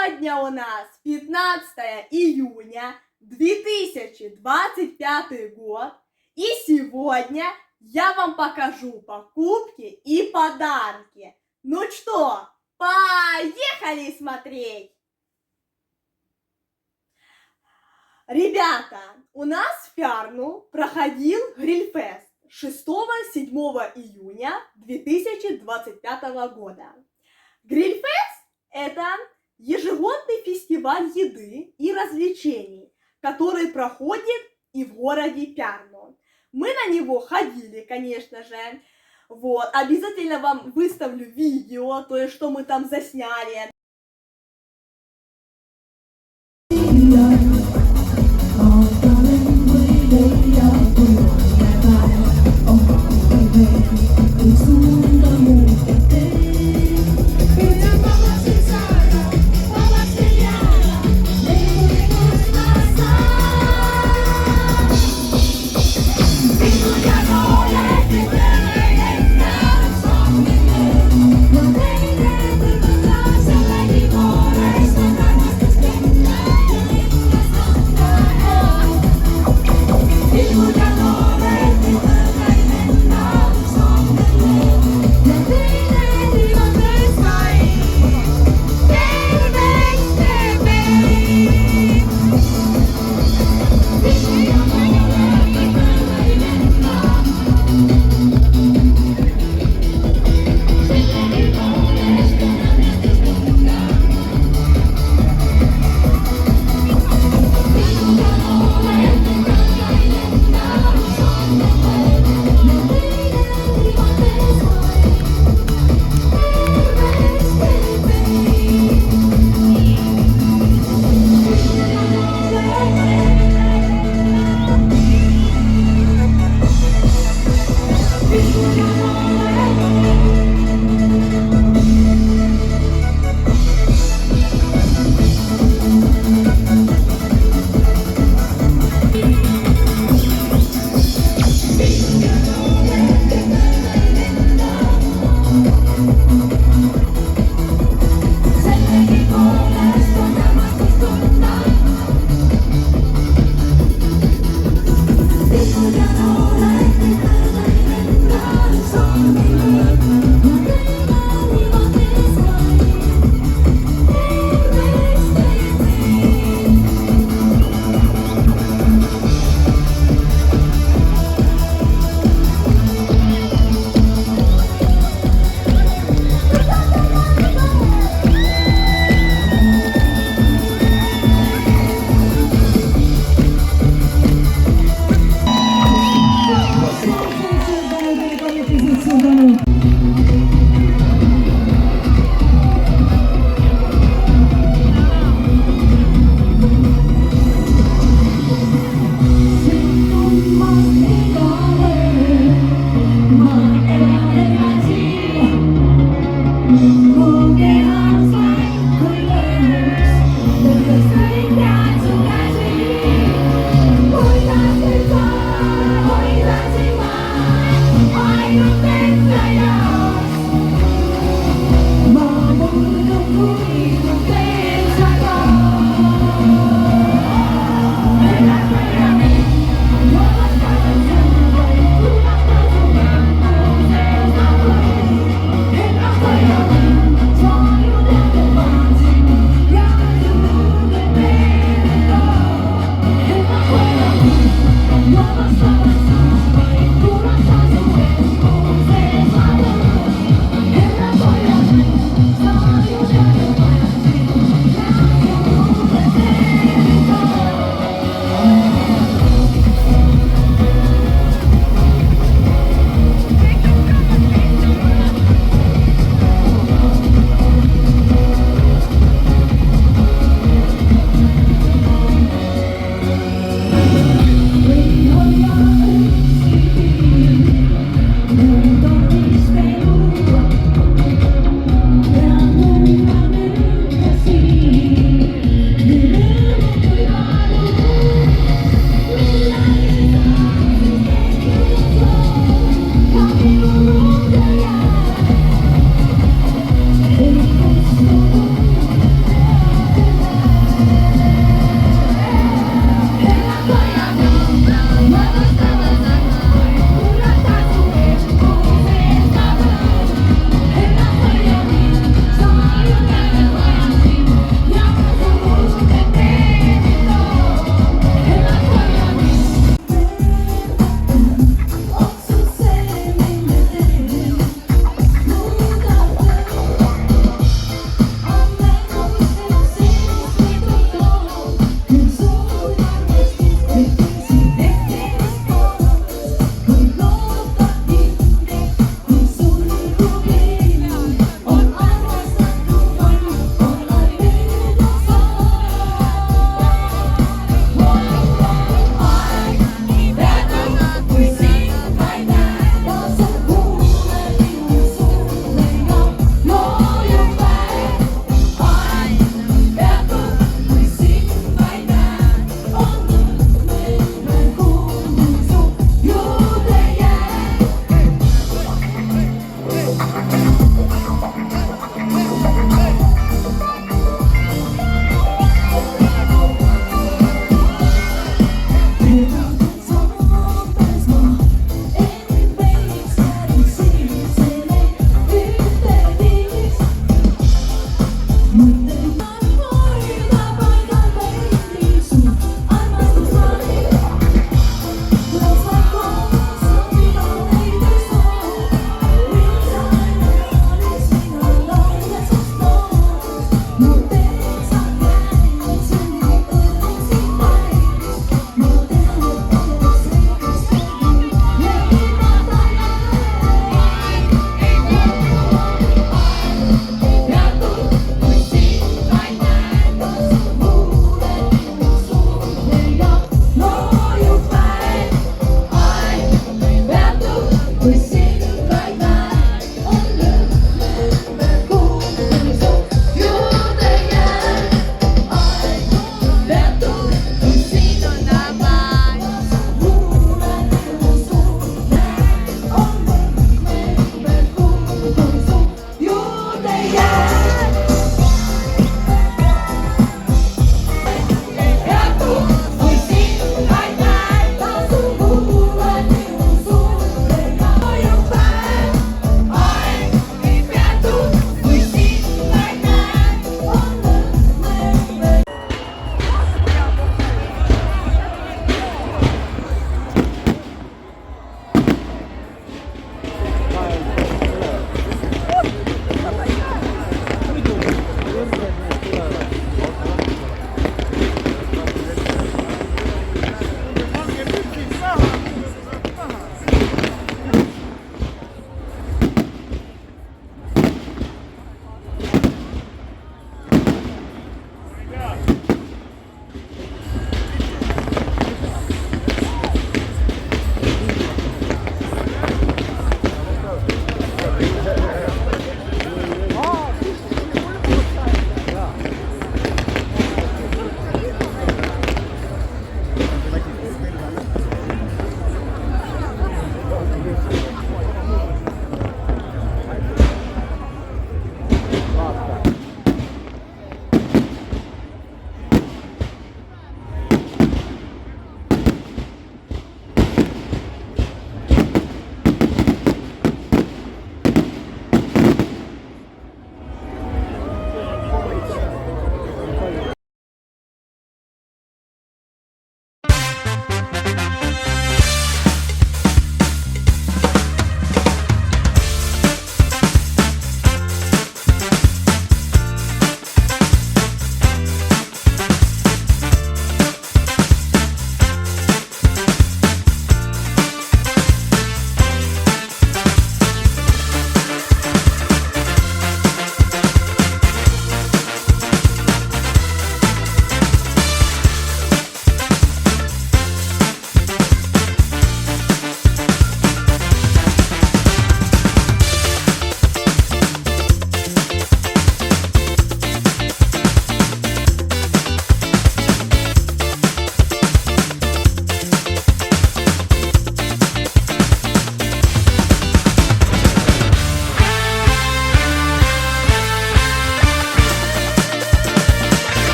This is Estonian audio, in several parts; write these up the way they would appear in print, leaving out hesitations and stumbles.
Сегодня у нас 15 июня 2025 год. И сегодня я вам покажу покупки и подарки. Ну что, поехали смотреть! Ребята, у нас в Фярну проходил Грильфест 6-7 июня 2025 года. Грильфест – это ежегодный фестиваль еды и развлечений, который проходит и в городе Фярну. Мы на него ходили, конечно же. Вот, обязательно вам выставлю видео, то есть что мы там засняли.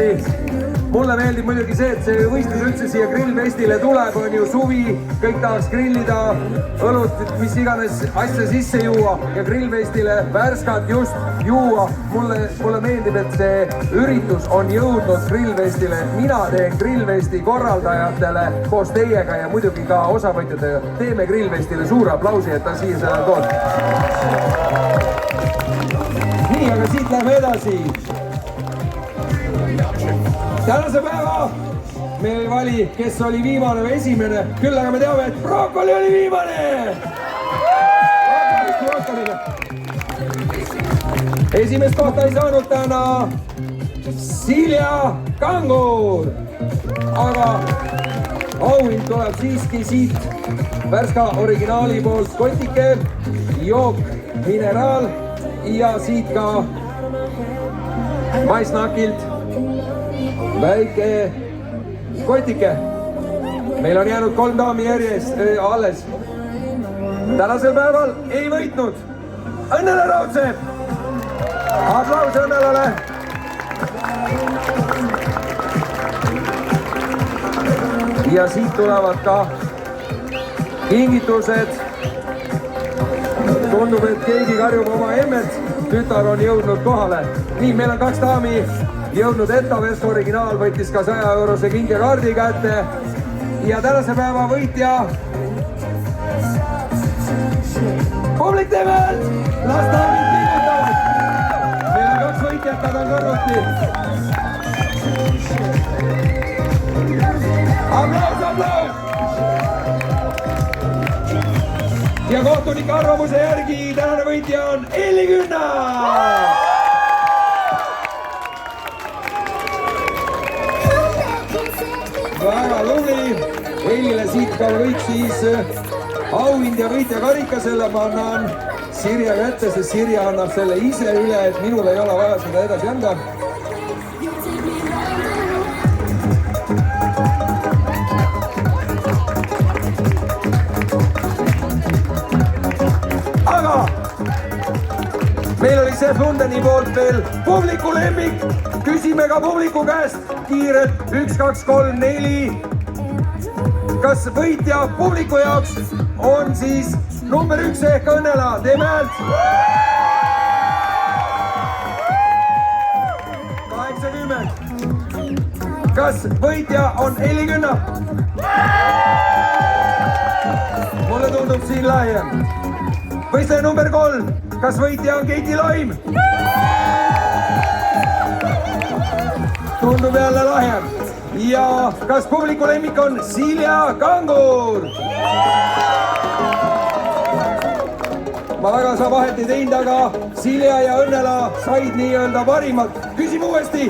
samamoodi. Mulle meeldib muidugi see, et see võistlus üldse siia grillfestile tuleb, on ju suvi, kõik tahaks grillida, õlut, mis iganes asja sisse juua ja grillfestile värskat just juua. Mulle meeldib, et see üritus on jõudnud grillfestile. Mina teen grillfesti korraldajatele koos teiega ja muidugi ka osavõtjatega. Teeme grillfestile suure aplausi, et ta siia selle tood. Nii, aga siit läheme edasi. Tänase päeva me ei vali, kes oli viimane või esimene, küll aga me teame, et Broccoli oli viimane! Esimest kohta ei saanud täna Silja Kangur, aga auhind tuleb siiski siit Värska originaali poolt kotike, jook, mineraal ja siit ka maisnakilt väike kotike. Meil on jäänud 3 daami järjest alles. Tänasel päeval ei võitnud Õnnele Raudsepp. Aplaus Õnnelale. Ja siit tulevad ka kingitused. Tundub, et keegi karjub oma emmet. Tütar on jõudnud kohale. Nii, meil on 2 daami jõudnud etta. Värska originaal võttis ka 100-eurose kingekaardi kätte. Ja tänase päeva võitja publik teeme häält! Las daamid pingutavad! Meil on 2 võitjat, nad on kõrvuti. Aplaus, aplaus! Ja kohtunike arvamuse järgi tänane võitja on Elli Künna! Väga tubli! Ellile siit ka kõik siis auhind ja võitja karika, selle ma annan Sirje kätte, sest Sirje annab selle ise üle, et minul ei ole vaja seda edasi anda. Aga meil oli see Flundeni poolt veel publiku lemmik. Küsime ka publiku käest kiirelt 1, 2, 3, 4. Kas võitja publiku jaoks on siis number 1 ehk Õnnela? Teeme häält! 80. Kas võitja on Elli Künna? Mulle tundub siin laiem. Võistleja number 3. Kas võitja on Keiti Laim? Tundub jälle laiem. Ja kas publiku lemmik on Silja Kangur? Ma väga saa vahet ei teinud, aga Silja ja Õnnela said nii-öelda parimad. Küsime uuesti,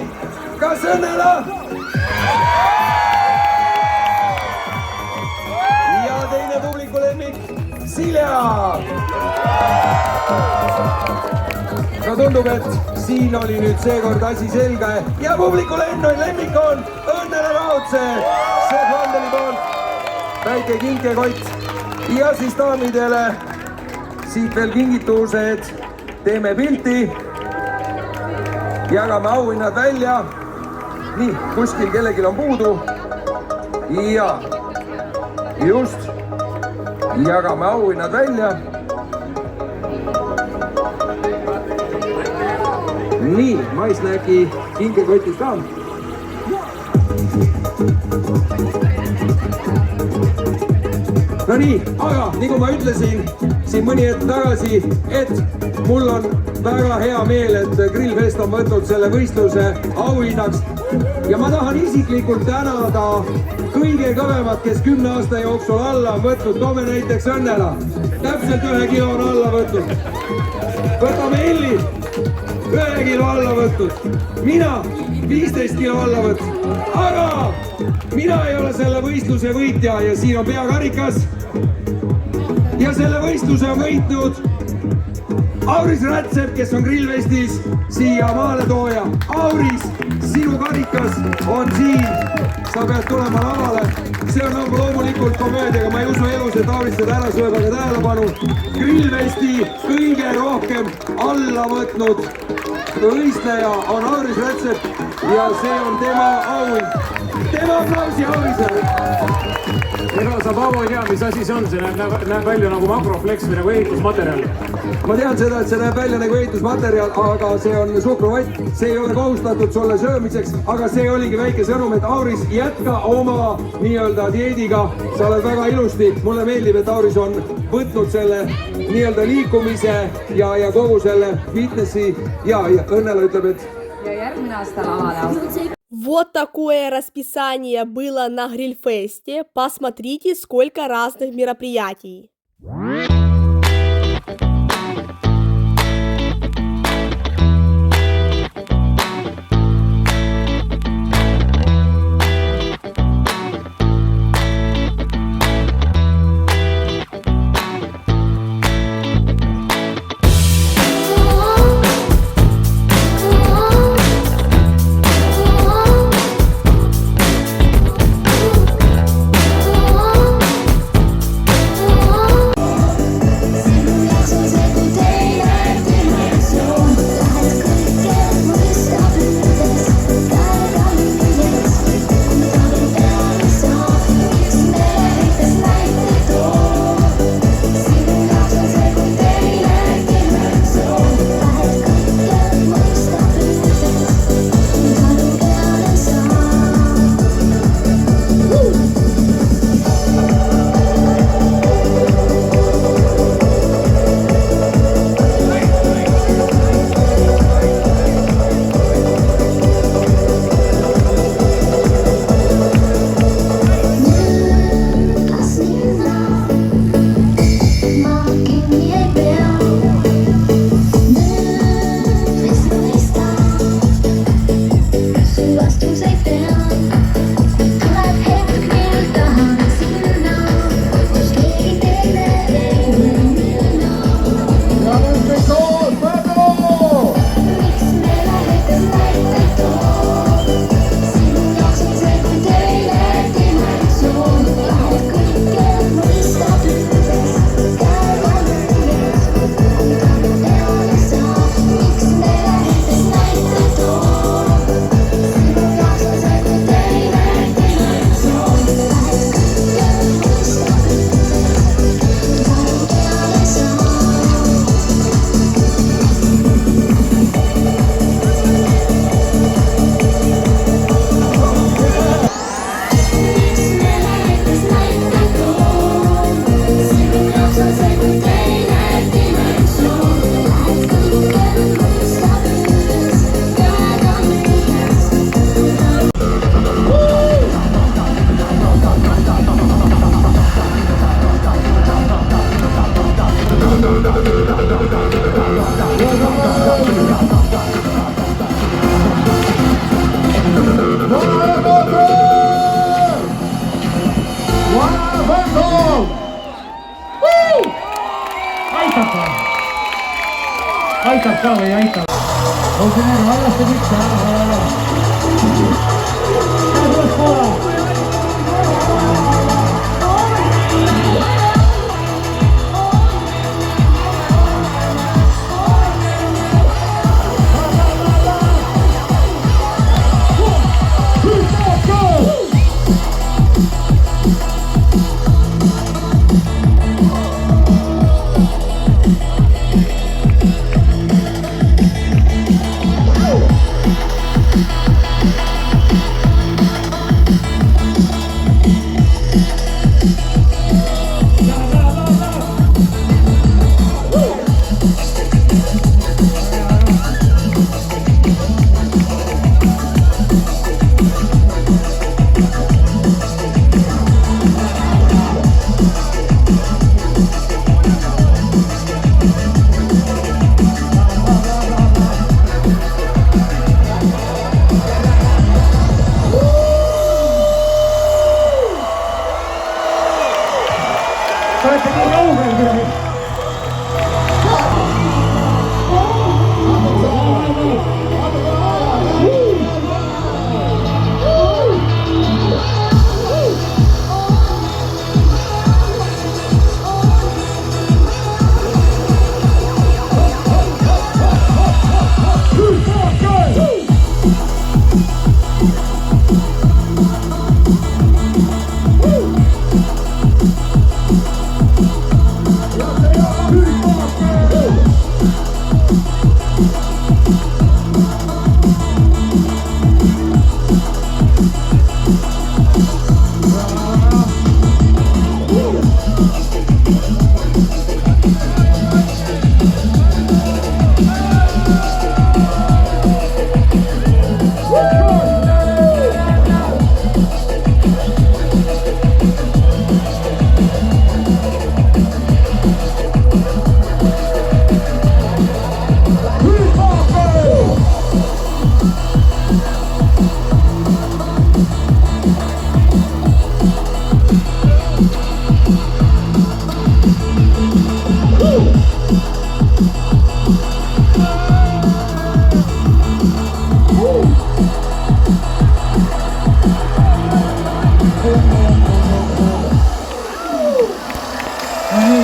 kas Õnnela? Ja teine publiku lemmik, Silja. No tundub, et siin oli nüüd seekord asi selge ja publiku lemmik on Õnnele Raudsepp. See Flanderi poolt väike kinkekott ja siis daamidele siit veel kingitused. Teeme pilti, jagame auhinnad välja. Nii, kuskil kellelgi on puudu ja just jagame auhinnad välja. Nii, maisnäki kinkekotis ka. No nii, aga nagu ma ütlesin siin mõni hetk tagasi, et mul on väga hea meel, et Grillfest on võtnud selle võistluse auhinnaks. Ja ma tahan isiklikult tänada kõige kõvemat, kes 10 aasta jooksul alla on võtnud. Toome näiteks Õnnela. Täpselt 1 kilo on alla võtnud. Võtame Elli. 1 kilo alla võtnud. Mina 15 kilo alla võtnud. Aga mina ei ole selle võistluse võitja ja siin on peakarikas. Ja selle võistluse on võitnud Auris Rätsep, kes on Grillfestis siia maale tooja. Auris, sinu karikas on siin. Sa pead tulema lavale. See on nagu loomulikult komöödiaga. Ma ei usu elus, et Auris seda ära sööb, aga tähelepanu. Grillfesti kõige rohkem alla võtnud võistleja on Auris Rätsep. ja see on tema auhind. Tema aplausi auhind. Ega sa, Paavo, ei tea, mis asi see on, see näeb välja nagu makroflex või nagu ehitusmaterjal. Ma tean seda, et see näeb välja nagu ehitusmaterjal, aga see on suhkruvott, see ei ole kohustatud sulle söömiseks, aga see oligi väike sõnum, et Auris, jätka oma nii-öelda dieediga, sa oled väga ilusti, mulle meeldib, et Auris on võtnud selle nii-öelda liikumise ja kogu selle fitnessi ja Õnnela ütleb, et ja järgmine aasta lavale. Вот такое расписание было на Грильфесте. Посмотрите, сколько разных мероприятий. Aitab ka või ei aita? On see näha, allaste pükse ära. Käed ülespoole.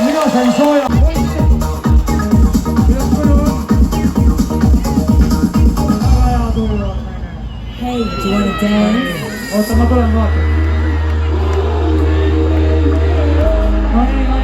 Mina sain sooja. Hey, do you wanna dance? Oota, ma tulen vaatan. No nii.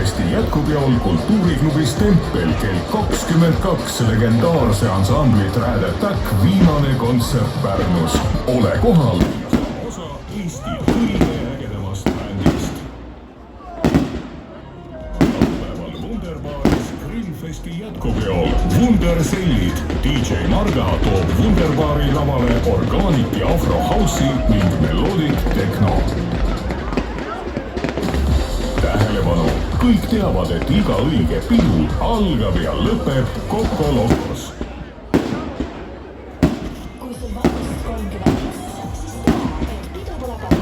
Grillfesti jätkupeol kultuuriklubis Tempel kell 22 legendaarse ansambli Trad Attack viimane kontsert Pärnus. Ole kohal! Osa Eesti kõige ägedamast bändist. Laupäeval Wunderbaaris Grillfesti jätkupeol Wundersellid. DJ Marga toob Wunderbaari lavale orgaanik ja afrohaussi ning meloodik techno. Tähelepanu! Kõik teavad, et iga õige pidu algab ja lõpeb Coco Locos. Kui sul valmis 30 siis tea, et pidu pole ka